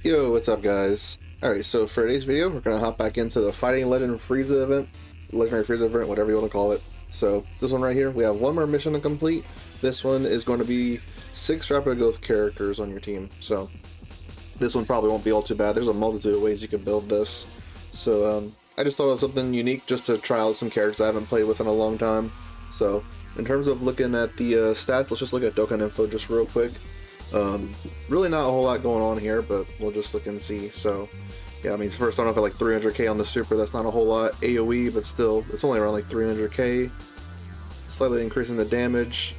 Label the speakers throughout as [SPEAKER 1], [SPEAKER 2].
[SPEAKER 1] Yo, what's up guys? Alright, so for today's video, we're going to hop back into the Fighting Legend FRIEZA event, Legendary FRIEZA event, whatever you want to call it. So, this one right here, we have one more mission to complete. This one is going to be 6 rapid growth characters on your team. So, this one probably won't be all too bad. There's a multitude of ways you can build this. So, I just thought of something unique just to try out some characters I haven't played with in a long time. So, in terms of looking at the stats, let's just look at Dokkan info just real quick. Really not a whole lot going on here, but we'll just look and see. So yeah, I mean, first starting off at like 300k on the super, that's not a whole lot. AoE, but still, it's only around like 300k. Slightly increasing the damage.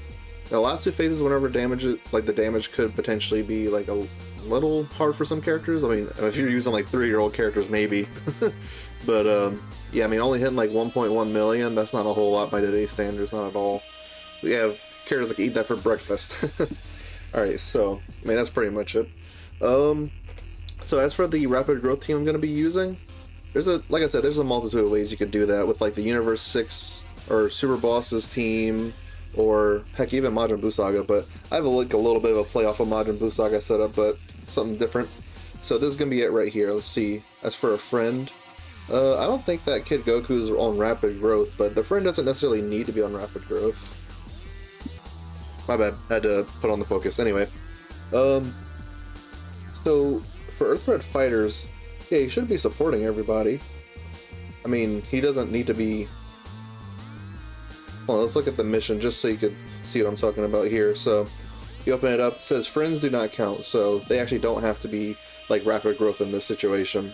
[SPEAKER 1] The last 2 phases, whenever the damage could potentially be like a little hard for some characters. I mean, if you're using like 3-year-old characters, maybe. But yeah, I mean, only hitting like 1.1 million, that's not a whole lot by today's standards, not at all. We have characters that can eat that for breakfast. Alright, so, I mean, that's pretty much it. So as for the rapid growth team I'm going to be using, like I said, there's a multitude of ways you could do that with like the Universe 6 or Super Bosses team, or heck, even Majin Buu Saga, but I have a little bit of a play off of Majin Buu Saga setup, but something different. So this is going to be it right here. Let's see. As for a friend, I don't think that Kid Goku is on rapid growth, but the friend doesn't necessarily need to be on rapid growth. My bad, had to put on the focus. Anyway, so for Earthbred Fighters, yeah, he should be supporting everybody. I mean, he doesn't need to be... Well, let's look at the mission just so you could see what I'm talking about here. So, you open it up, it says friends do not count, so they actually don't have to be like rapid growth in this situation.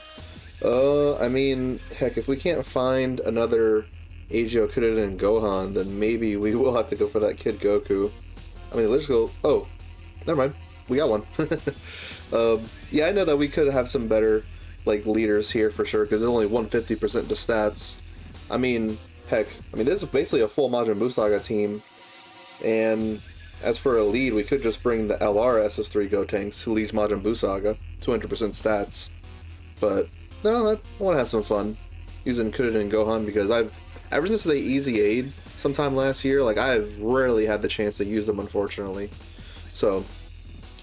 [SPEAKER 1] I mean, heck, if we can't find another Eiji Okuda and Gohan, then maybe we will have to go for that Kid Goku. I mean, let's go. Oh, never mind. We got one. Yeah, I know that we could have some better like leaders here for sure, because it's only 150% to stats. I mean, heck, I mean, this is basically a full Majin Buu Saga team. And as for a lead, we could just bring the LR SS3 Gotenks, who leads Majin Buu Saga, 200% stats. But no, I want to have some fun using Kuririn and Gohan, because ever since they easy aid sometime last year, like, I've rarely had the chance to use them, unfortunately. So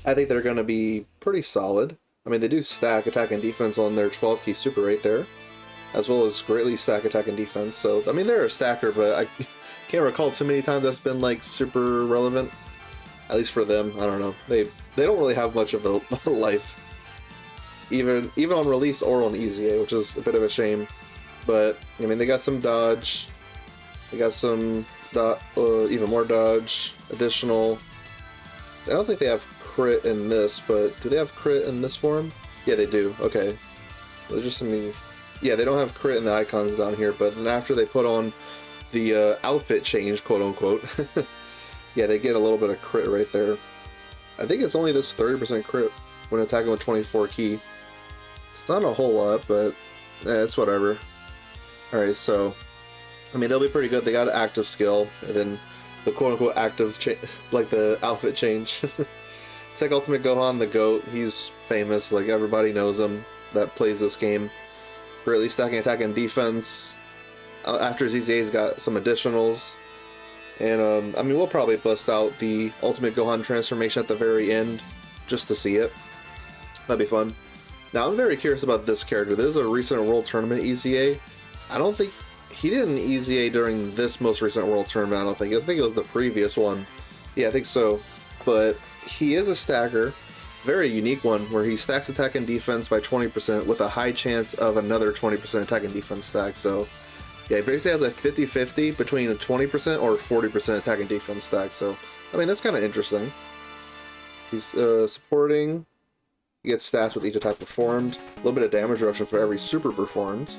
[SPEAKER 1] I think they're going to be pretty solid. I mean, they do stack attack and defense on their 12 key super right there, as well as greatly stack attack and defense. So, I mean, they're a stacker, but I can't recall too many times that's been, like, super relevant. At least for them, I don't know. They don't really have much of a life, even on release or on easy A, which is a bit of a shame. But, I mean, they got some dodge. They got some even more dodge, additional. I don't think they have crit in this, but do they have crit in this form? Yeah, they do. Okay. There's just some... Yeah, they don't have crit in the icons down here, but then after they put on the outfit change, quote-unquote, yeah, they get a little bit of crit right there. I think it's only this 30% crit when attacking with 24 key. It's not a whole lot, but it's whatever. Alright, so... I mean, they'll be pretty good. They got an active skill, and then the quote-unquote active, like the outfit change. It's like Ultimate Gohan, the GOAT. He's famous, like everybody knows him that plays this game. Greatly stacking attack and defense. After his EZA, he's got some additionals. And, I mean, we'll probably bust out the Ultimate Gohan transformation at the very end, just to see it. That'd be fun. Now, I'm very curious about this character. This is a recent World Tournament EZA. I don't think... He didn't EZA during this most recent World Tournament, I don't think. I think it was the previous one. Yeah, I think so. But he is a stacker. Very unique one, where he stacks attack and defense by 20% with a high chance of another 20% attack and defense stack. So, yeah, he basically has a 50-50 between a 20% or 40% attack and defense stack. So, I mean, that's kind of interesting. He's supporting. He gets stats with each attack performed. A little bit of damage reduction for every super performed.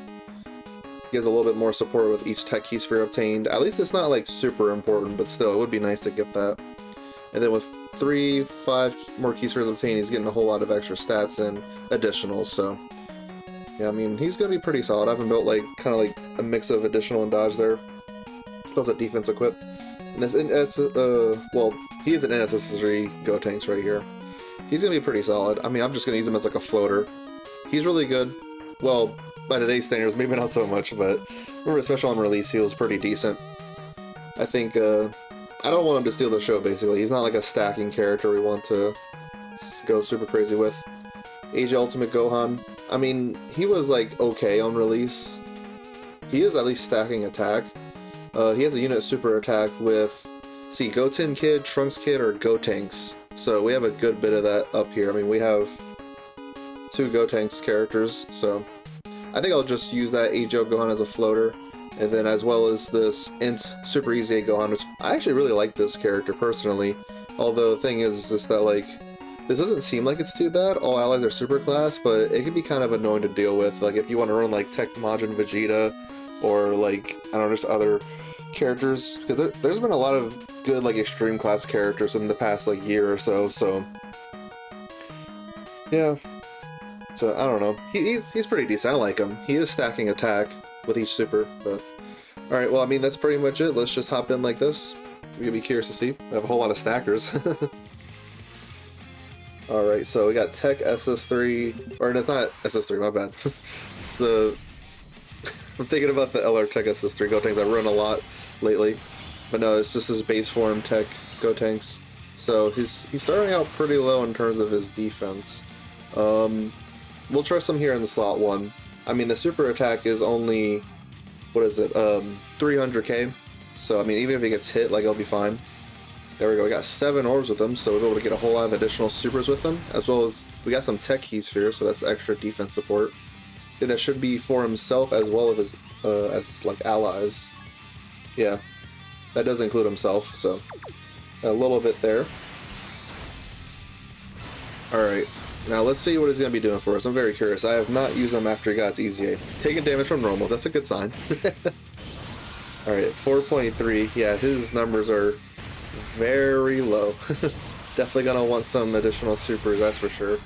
[SPEAKER 1] He has a little bit more support with each tech key sphere obtained. At least it's not like super important, but still, it would be nice to get that. And then with 3-5 more key spheres obtained, he's getting a whole lot of extra stats and additionals. So yeah, I mean, he's gonna be pretty solid. I haven't built like kind of like a mix of additional and dodge there. Plus a defense equip. And it's well, he is an NSS3 Gotenks right here. He's gonna be pretty solid. I mean, I'm just gonna use him as like a floater. He's really good. Well, by today's standards, maybe not so much, but remember, especially on release, he was pretty decent. I think, I don't want him to steal the show, basically. He's not like a stacking character we want to go super crazy with. Age Ultimate Gohan. I mean, he was like okay on release. He is at least stacking attack. He has a unit super attack with, see, Goten Kid, Trunks Kid, or Gotenks. So we have a good bit of that up here. I mean, we have 2 Gotenks characters, so I think I'll just use that AGL Gohan as a floater, and then as well as this Int Super Easy Gohan, which I actually really like this character personally. Although the thing is just that, like, this doesn't seem like it's too bad. All allies are super class, but it can be kind of annoying to deal with. Like, if you want to run like Tech Majin Vegeta, or like, I don't know, just other characters, because there's been a lot of good like extreme class characters in the past like year or so, so yeah. So I don't know, he's pretty decent. I like him. He is stacking attack with each super, but alright, well, I mean, that's pretty much it. Let's just hop in like this. You're gonna be curious to see. I have a whole lot of stackers. Alright, so we got Tech SS3, or it's not SS3, my bad. It's the I'm thinking about the LR Tech SS3 Gotenks I run a lot lately. But no, it's just his base form Tech Gotenks. So he's starting out pretty low in terms of his defense. We'll trust him here in the slot 1. I mean, the super attack is only, what is it, 300k. So I mean, even if he gets hit, like, it'll be fine. There we go, we got 7 orbs with him, so we'll be able to get a whole lot of additional supers with him, as well as we got some Tech Key Sphere, so that's extra defense support. That should be for himself as well as like allies. Yeah, that does include himself, so a little bit there. Alright, now let's see what he's going to be doing for us. I'm very curious. I have not used him after he got its EZA. Taking damage from normals, that's a good sign. Alright, 4.3. Yeah, his numbers are very low. Definitely going to want some additional supers, that's for sure.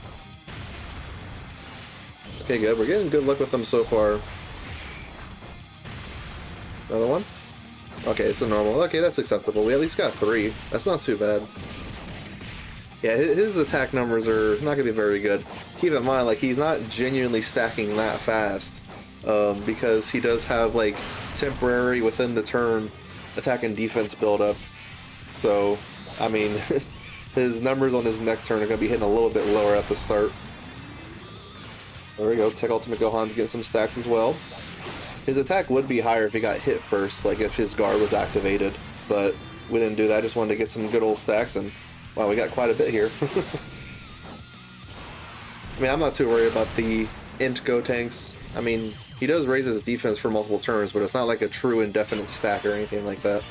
[SPEAKER 1] Okay, good. We're getting good luck with them so far. Another one? Okay, it's a normal. Okay, that's acceptable. We at least got 3. That's not too bad. Yeah, his attack numbers are not going to be very good. Keep in mind, like, he's not genuinely stacking that fast. Because he does have, like, temporary within the turn attack and defense build-up. So, I mean, his numbers on his next turn are going to be hitting a little bit lower at the start. There we go, Tech Ultimate Gohan's getting some stacks as well. His attack would be higher if he got hit first, like if his guard was activated, but we didn't do that. I just wanted to get some good old stacks, and wow, we got quite a bit here. I mean, I'm not too worried about the Int Gotenks. I mean, he does raise his defense for multiple turns, but it's not like a true indefinite stack or anything like that.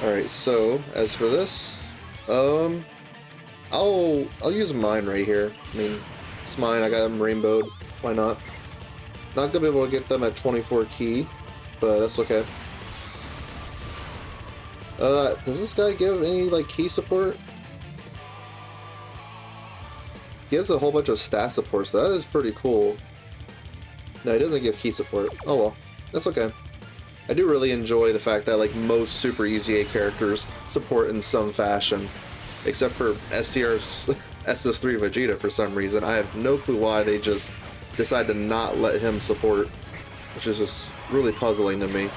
[SPEAKER 1] Alright, so, as for this, I'll use mine right here. I mean, it's mine, I got them rainbowed, why not? Not gonna be able to get them at 24 key, but that's okay. Does this guy give any, like, key support? He has a whole bunch of stat support, so that is pretty cool. No, he doesn't give key support. Oh well, that's okay. I do really enjoy the fact that, like, most Super EZA characters support in some fashion, except for STR's SS3 Vegeta for some reason. I have no clue why they just decide to not let him support, which is just really puzzling to me.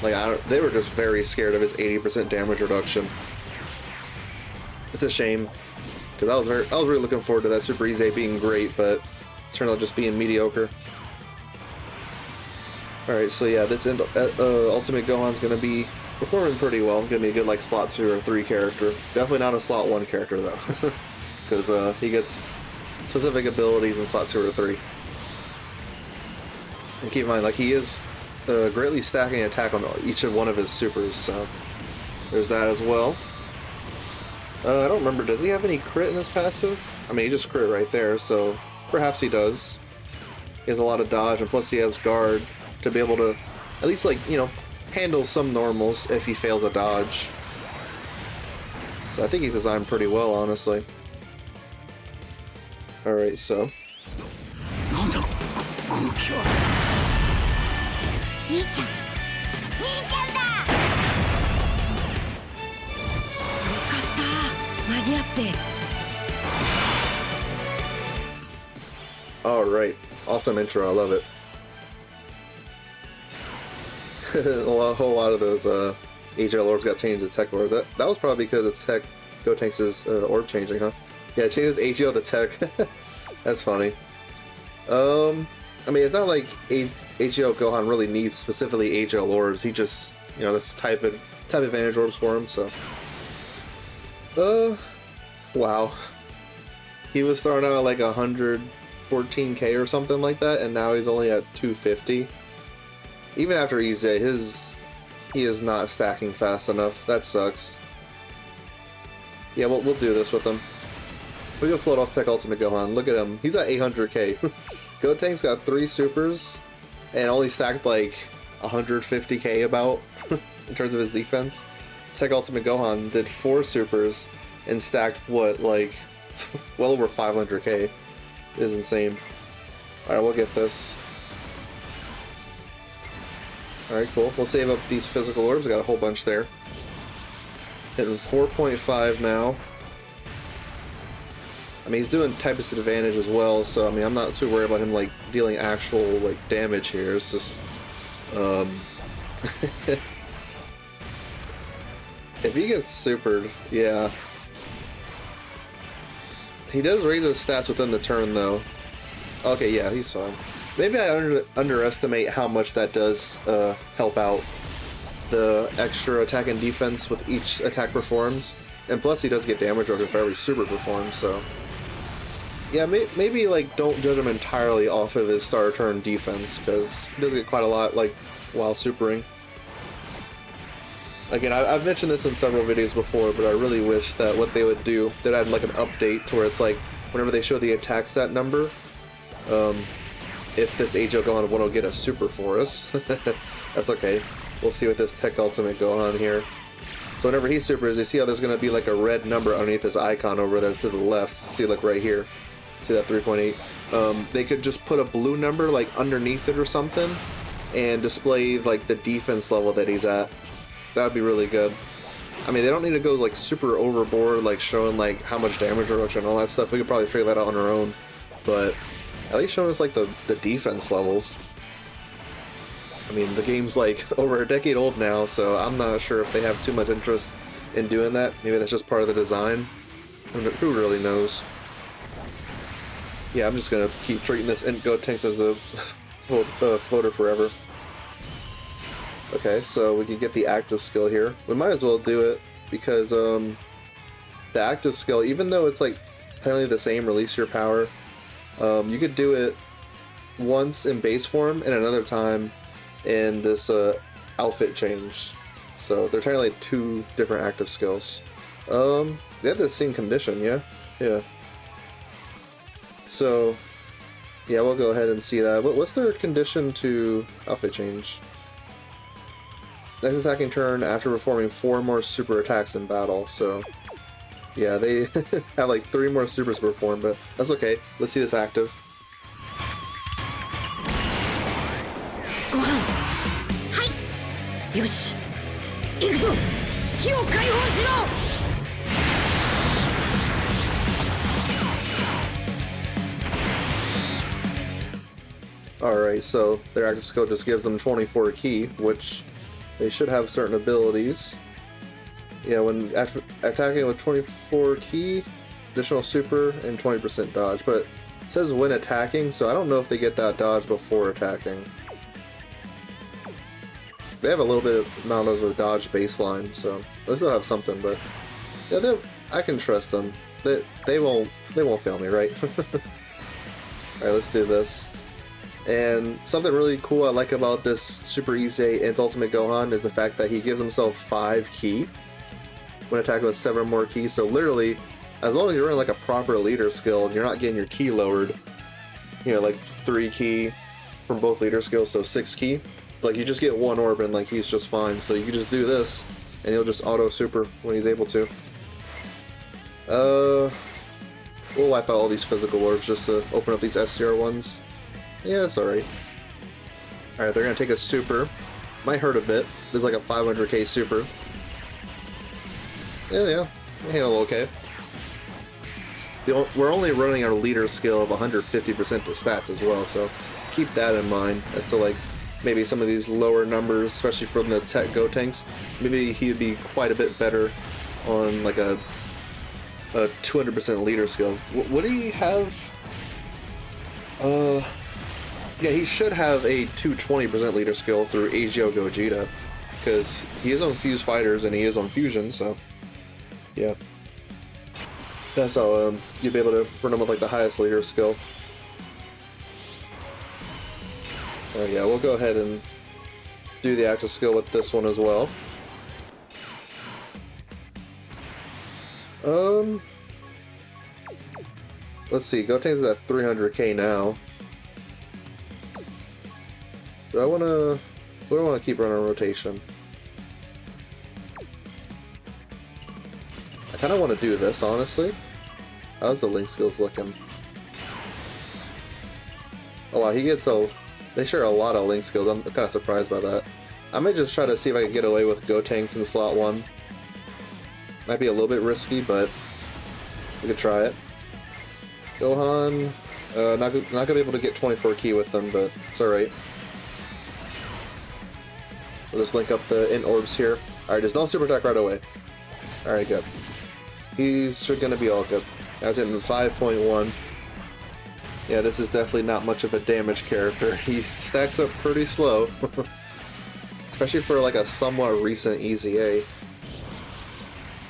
[SPEAKER 1] Like, they were just very scared of his 80% damage reduction. It's a shame, because I was really looking forward to that Super EZA being great, but it turned out just being mediocre. Alright, so yeah, this Ultimate Gohan's gonna be performing pretty well. Gonna be a good, like, slot 2 or 3 character. Definitely not a slot 1 character though, because he gets specific abilities in slot 2 or 3. And keep in mind, like, he is greatly stacking attack on each one of his supers, so there's that as well. I don't remember, does he have any crit in his passive? I mean, he just crit right there, so perhaps he does. He has a lot of dodge, and plus he has guard to be able to at least, like, you know, handle some normals if he fails a dodge. So I think he's designed pretty well, honestly. Alright, so. Alright, awesome intro, I love it. A whole lot of those HL orbs got changed to Tech orbs. That was probably because of Tech Gotenks' orb changing, huh? Yeah, changes AGL to tech. That's funny. I mean, it's not like AGL Gohan really needs specifically AGL orbs. He just, you know, this type advantage orbs for him. So, wow. He was starting out at like 114k or something like that, and now he's only at 250. Even after EZ, he is not stacking fast enough. That sucks. Yeah, we'll do this with him. We can float off Tech Ultimate Gohan. Look at him. He's at 800k. Gotenks got 3 supers and only stacked like 150k about in terms of his defense. Tech Ultimate Gohan did 4 supers and stacked what, like well over 500k. It is insane. Alright, we'll get this. Alright, cool. We'll save up these physical orbs. Got a whole bunch there. Hitting 4.5 now. I mean, he's doing Typist advantage as well, so I mean, I'm not too worried about him like dealing actual like damage here. It's just, if he gets supered, yeah. He does raise his stats within the turn, though. Okay, yeah, he's fine. Maybe I underestimate how much that does help out the extra attack and defense with each attack performs. And plus, he does get damage over if every super performs, so... Yeah, maybe, like, don't judge him entirely off of his start turn defense, because he does get quite a lot, like, while supering. Again, I've mentioned this in several videos before, but I really wish that what they would do, they'd add, like, an update to where it's, like, whenever they show the attack stat number, if this AGL Gohan will get a super for us. That's okay. We'll see with this Tech Ultimate Gohan here. So whenever he supers, you see how there's going to be, like, a red number underneath this icon over there to the left. See, like, right here. See that 3.8? They could just put a blue number like underneath it or something and display like the defense level that he's at. That would be really good. I mean, they don't need to go like super overboard, like showing like how much damage reduction and all that stuff. We could probably figure that out on our own, but at least showing us like the defense levels. I mean, the game's like over a decade old now, so I'm not sure if they have too much interest in doing that. Maybe that's just part of the design. Who really knows? Yeah, I'm just gonna keep treating this Int Gotenks as a floater forever. Okay, so we can get the active skill here. We might as well do it because the active skill, even though it's like apparently the same, release your power, you could do it once in base form and another time in this outfit change. So they're technically 2 different active skills. They have the same condition, yeah? Yeah. So, yeah, we'll go ahead and see that. What's their condition to outfit change? Next attacking turn after performing 4 more super attacks in battle. So, yeah, they have like 3 more supers to perform, but that's okay. Let's see this active. Alright, so their active skill just gives them 24 ki, which they should have certain abilities. Yeah, when attacking with 24 ki, additional super, and 20% dodge, but it says when attacking, so I don't know if they get that dodge before attacking. They have a little bit of amount of a dodge baseline, so they still have something, but yeah, I can trust them. They won't fail me, right? Alright, let's do this. And something really cool I like about this Super Issei and Ultimate Gohan is the fact that he gives himself 5 ki when attacking with 7 more ki. So literally, as long as you're in like a proper leader skill and you're not getting your ki lowered, you know, like 3 ki from both leader skills, so 6 ki, like you just get 1 orb and like he's just fine. So you can just do this and he'll just auto super when he's able to. We'll wipe out all these physical orbs just to open up these SCR ones. Yeah, that's alright. Alright, they're gonna take a super. Might hurt a bit. There's like a 500k super. Yeah, handle okay. We're only running our leader skill of 150% to stats as well, so keep that in mind as to like maybe some of these lower numbers, especially from the Tech Gotenks. Maybe he'd be quite a bit better on like a a 200% leader skill. Would he have? Yeah, he should have a 220% leader skill through AGO Gogeta, because he is on Fuse Fighters and he is on Fusion, so yeah. That's how you'd be able to run him with like the highest leader skill. Yeah, we'll go ahead and do the active skill with this one as well. Let's see, Gotenks at 300k now. Do I wanna keep running rotation? I kinda wanna do this, honestly. How's the link skills looking? Oh wow, they share a lot of link skills. I'm kinda surprised by that. I might just try to see if I can get away with Gotenks in slot 1. Might be a little bit risky, but we could try it. Gohan, not gonna be able to get 24 key with them, but it's alright. We'll just link up the int orbs here. Alright, just don't super attack right away. Alright, good. He's gonna be all good. I was hitting 5.1. Yeah, this is definitely not much of a damage character. He stacks up pretty slow. Especially for like a somewhat recent EZA.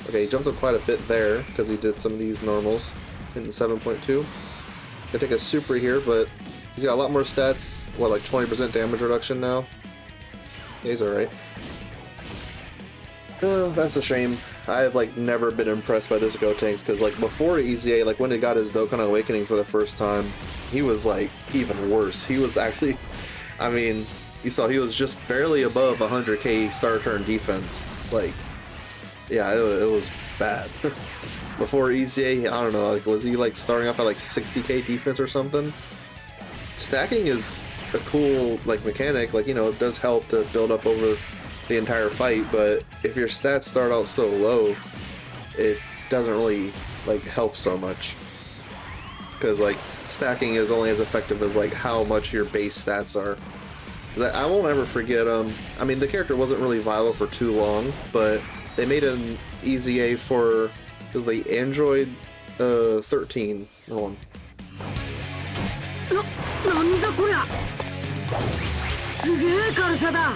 [SPEAKER 1] Okay, he jumped up quite a bit there because he did some of these normals. Hitting 7.2. Gonna take a super here, but he's got a lot more stats. What, like 20% damage reduction now? Yeah, he's alright. Oh, that's a shame. I've like never been impressed by this Gotenks because like before EZA, like when he got his Dokkan Awakening for the first time, he was like even worse. He was actually, I mean, you saw he was just barely above 100k start turn defense. Like, yeah, it was bad. Before EZA, I don't know, like was he like starting off at like 60k defense or something? Stacking is a cool like mechanic, like, you know, it does help to build up over the entire fight, but if your stats start out so low, it doesn't really like help so much, because like stacking is only as effective as like how much your base stats are. I won't ever forget, I mean, the character wasn't really viable for too long, but they made an EZA for, it was like Android 13 one.
[SPEAKER 2] なんだこりゃすげえ軽さだ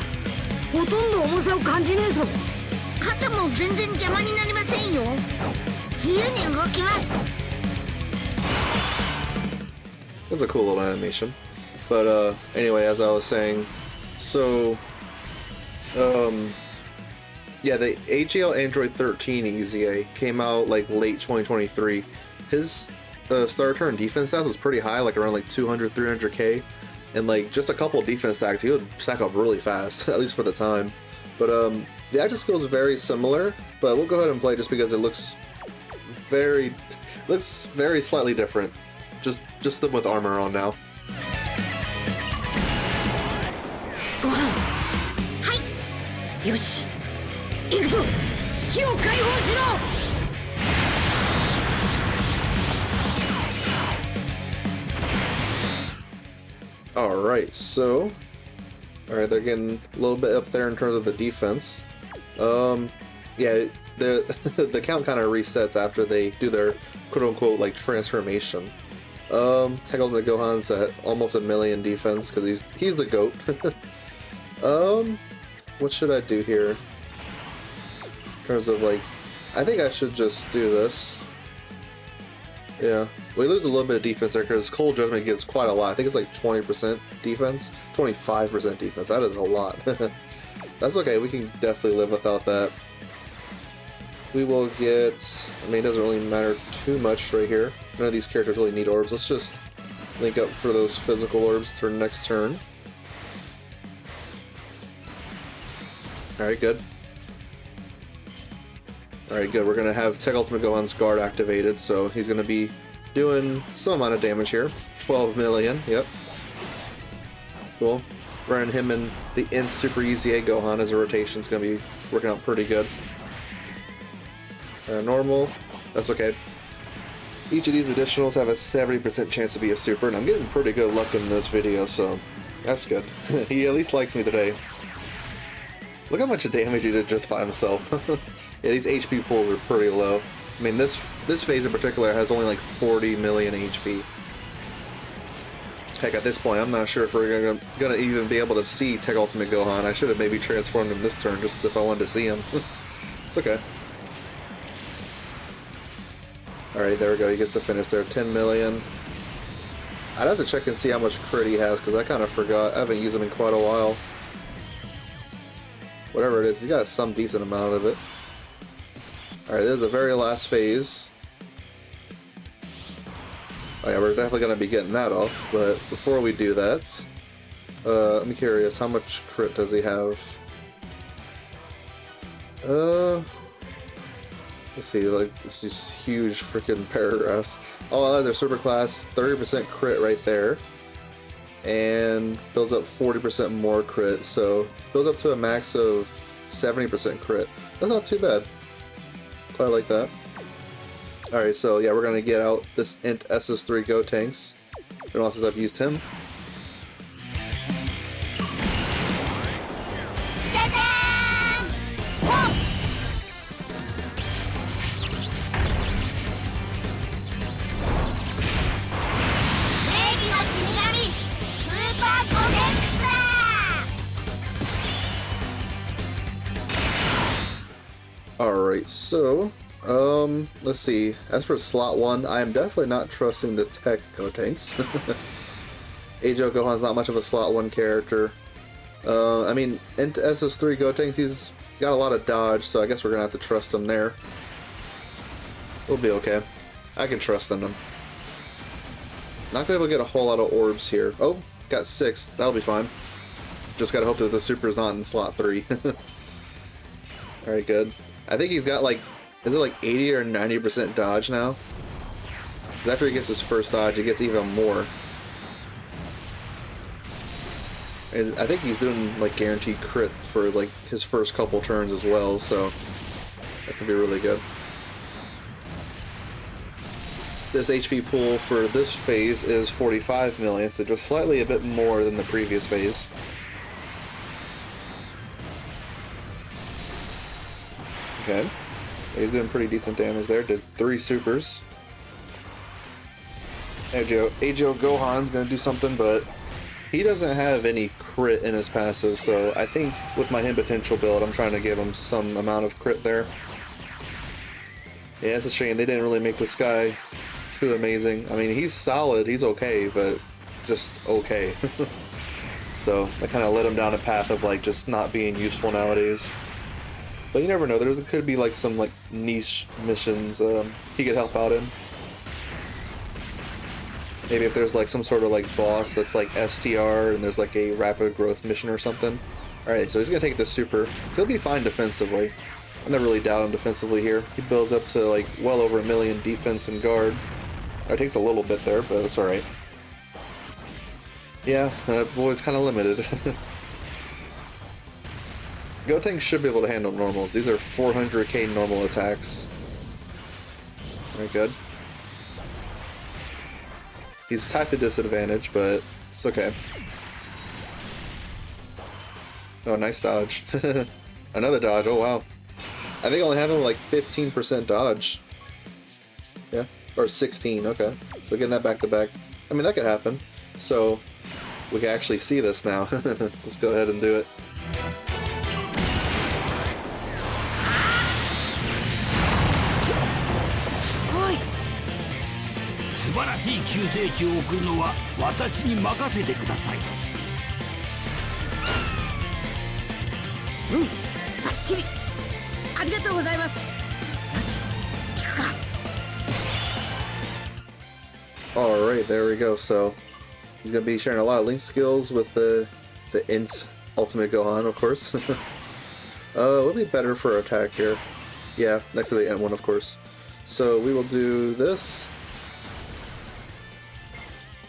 [SPEAKER 2] ほとんど重さを感じねえぞ肩も全然邪魔になりませんよ自由に動きます
[SPEAKER 1] That's a cool little animation. But anyway, as I was saying, so yeah, the AGL Android 13 EZA came out like late 2023. His start turn defense stats was pretty high, like around like 200, 300k, and like just a couple of defense stacks, he would stack up really fast, at least for the time. But the active skill is very similar, but we'll go ahead and play just because it looks very slightly different. Just them with armor on now.
[SPEAKER 2] Hi. よし行くぞ火を解放しろ
[SPEAKER 1] Alright, so alright, they're getting a little bit up there in terms of the defense. Yeah, the count kind of resets after they do their quote-unquote like transformation. Tech Ultimate Gohan's at almost 1 million defense because he's the GOAT. What should I do here? In terms of like, I think I should just do this. Yeah, we lose a little bit of defense there because Cold Judgment gives quite a lot. I think it's like 20% defense, 25% defense. That is a lot. That's okay, we can definitely live without that. We will get, I mean, it doesn't really matter too much right here. None of these characters really need orbs. Let's just link up for those physical orbs for next turn. Alright, good. Alright, good. We're going to have Tech Ultimate Gohan's guard activated, so he's going to be doing some amount of damage here. 12 million, yep. Cool. Running him in the Int Super EZA Gohan as a rotation is going to be working out pretty good. Normal, that's okay. Each of these additionals have a 70% chance to be a super, and I'm getting pretty good luck in this video, so that's good. He at least likes me today. Look how much damage he did just by himself. Yeah, these HP pools are pretty low. I mean, this phase in particular has only like 40 million HP. Heck, at this point, I'm not sure if we're gonna even be able to see Tech Ultimate Gohan. I should have maybe transformed him this turn just if I wanted to see him. It's okay. Alright, there we go. He gets the finish there. 10 million. I'd have to check and see how much crit he has, because I kind of forgot. I haven't used him in quite a while. Whatever it is, he's got some decent amount of it. Alright, this is the very last phase. Oh yeah, we're definitely going to be getting that off, but before we do that, I'm curious, how much crit does he have? Let's see, like, it's these huge freaking paragraphs. Oh, that's their super class, 30% crit right there. And builds up 40% more crit, so builds up to a max of 70% crit. That's not too bad. Quite like that. Alright, so yeah, we're gonna get out this Int SS3 Gotenks. Been a while since I've used him. Alright, so let's see. As for slot 1, I am definitely not trusting the Tech Gotenks. Eijo Gohan's not much of a slot 1 character. I mean, into SS3 Gotenks, he's got a lot of dodge, so I guess we're gonna have to trust him there. We'll be okay. I can trust in him. Not gonna be able to get a whole lot of orbs here. Oh, got 6. That'll be fine. Just gotta hope that the super's not in slot 3. Alright, good. I think he's got like, is it like 80 or 90% dodge now? Because after he gets his first dodge, he gets even more. And I think he's doing like guaranteed crit for like his first couple turns as well, so that's gonna be really good. This HP pool for this phase is 45 million, so just slightly a bit more than the previous phase. Okay, he's doing pretty decent damage there. Did 3 supers. Eijo Gohan's gonna do something, but he doesn't have any crit in his passive, so I think with my hidden potential build, I'm trying to give him some amount of crit there. Yeah, it's a shame they didn't really make this guy too amazing. I mean, he's solid, he's okay, but just okay. So I kind of led him down a path of like just not being useful nowadays. But you never know, there could be like some like niche missions he could help out in. Maybe if there's like some sort of like boss that's like STR and there's like a rapid growth mission or something. Alright, so he's gonna take this super. He'll be fine defensively. I never really doubt him defensively here. He builds up to like well over 1 million defense and guard. It takes a little bit there, but that's alright. Yeah, that boy's kind of limited. Gotenks should be able to handle normals. These are 400k normal attacks. Very good. He's type of disadvantage, but it's okay. Oh, nice dodge. Another dodge, oh wow. I think I only have him like 15% dodge. Yeah, or 16, okay. So getting that back to back. I mean, that could happen. So, we can actually see this now. Let's go ahead and do it. Alright, there we go. So he's gonna be sharing a lot of link skills with the Int Ultimate Gohan, of course. Would be better for attack here. Yeah, next to the Int one, of course. So we will do this.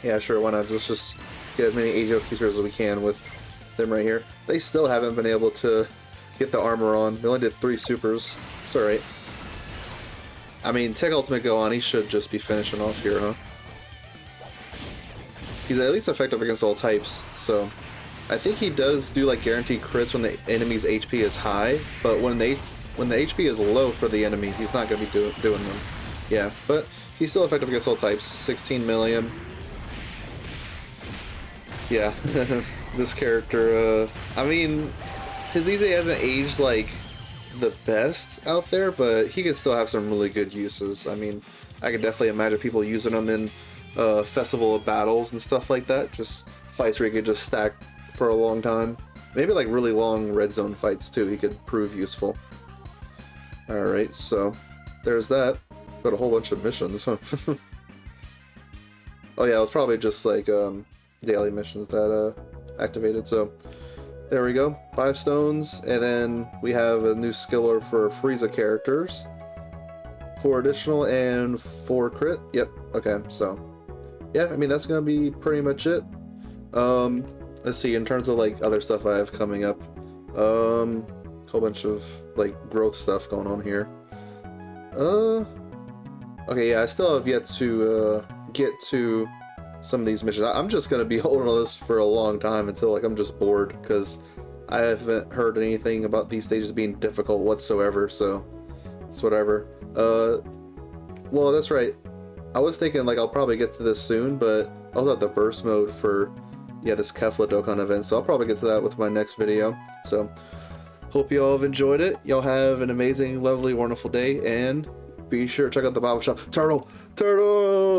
[SPEAKER 1] Yeah, sure, why not? Let's just get as many Eijo Kisers as we can with them right here. They still haven't been able to get the armor on. They only did 3 supers. It's alright. I mean, Tech Ultimate Gohan, he should just be finishing off here, huh? He's at least effective against all types, so I think he does do like guaranteed crits when the enemy's HP is high, but when they when the HP is low for the enemy, he's not going to be doing them. Yeah, but he's still effective against all types. 16 million. Yeah, this character, I mean, his EZ hasn't aged, like, the best out there, but he could still have some really good uses. I mean, I could definitely imagine people using him in Festival of Battles and stuff like that. Just fights where he could just stack for a long time. Maybe, like, really long red zone fights, too. He could prove useful. Alright, so there's that. Got a whole bunch of missions. Oh yeah, it was probably just, like, daily missions that activated, so there we go. 5 stones, and then we have a new skiller for FRIEZA characters. 4 additional and 4 crit. Yep, okay, so yeah, I mean, that's gonna be pretty much it. Let's see, in terms of, like, other stuff I have coming up, whole bunch of, like, growth stuff going on here. Okay, yeah, I still have yet to get to some of these missions. I'm just gonna be holding on this for a long time until, like, I'm just bored, because I haven't heard anything about these stages being difficult whatsoever, so it's whatever. Well, that's right. I was thinking, like, I'll probably get to this soon, but I was at the burst mode for, yeah, this Kefla Dokkan event, so I'll probably get to that with my next video. So, hope you all have enjoyed it. Y'all have an amazing, lovely, wonderful day, and be sure to check out the Bible Shop. Turtle! Turtle!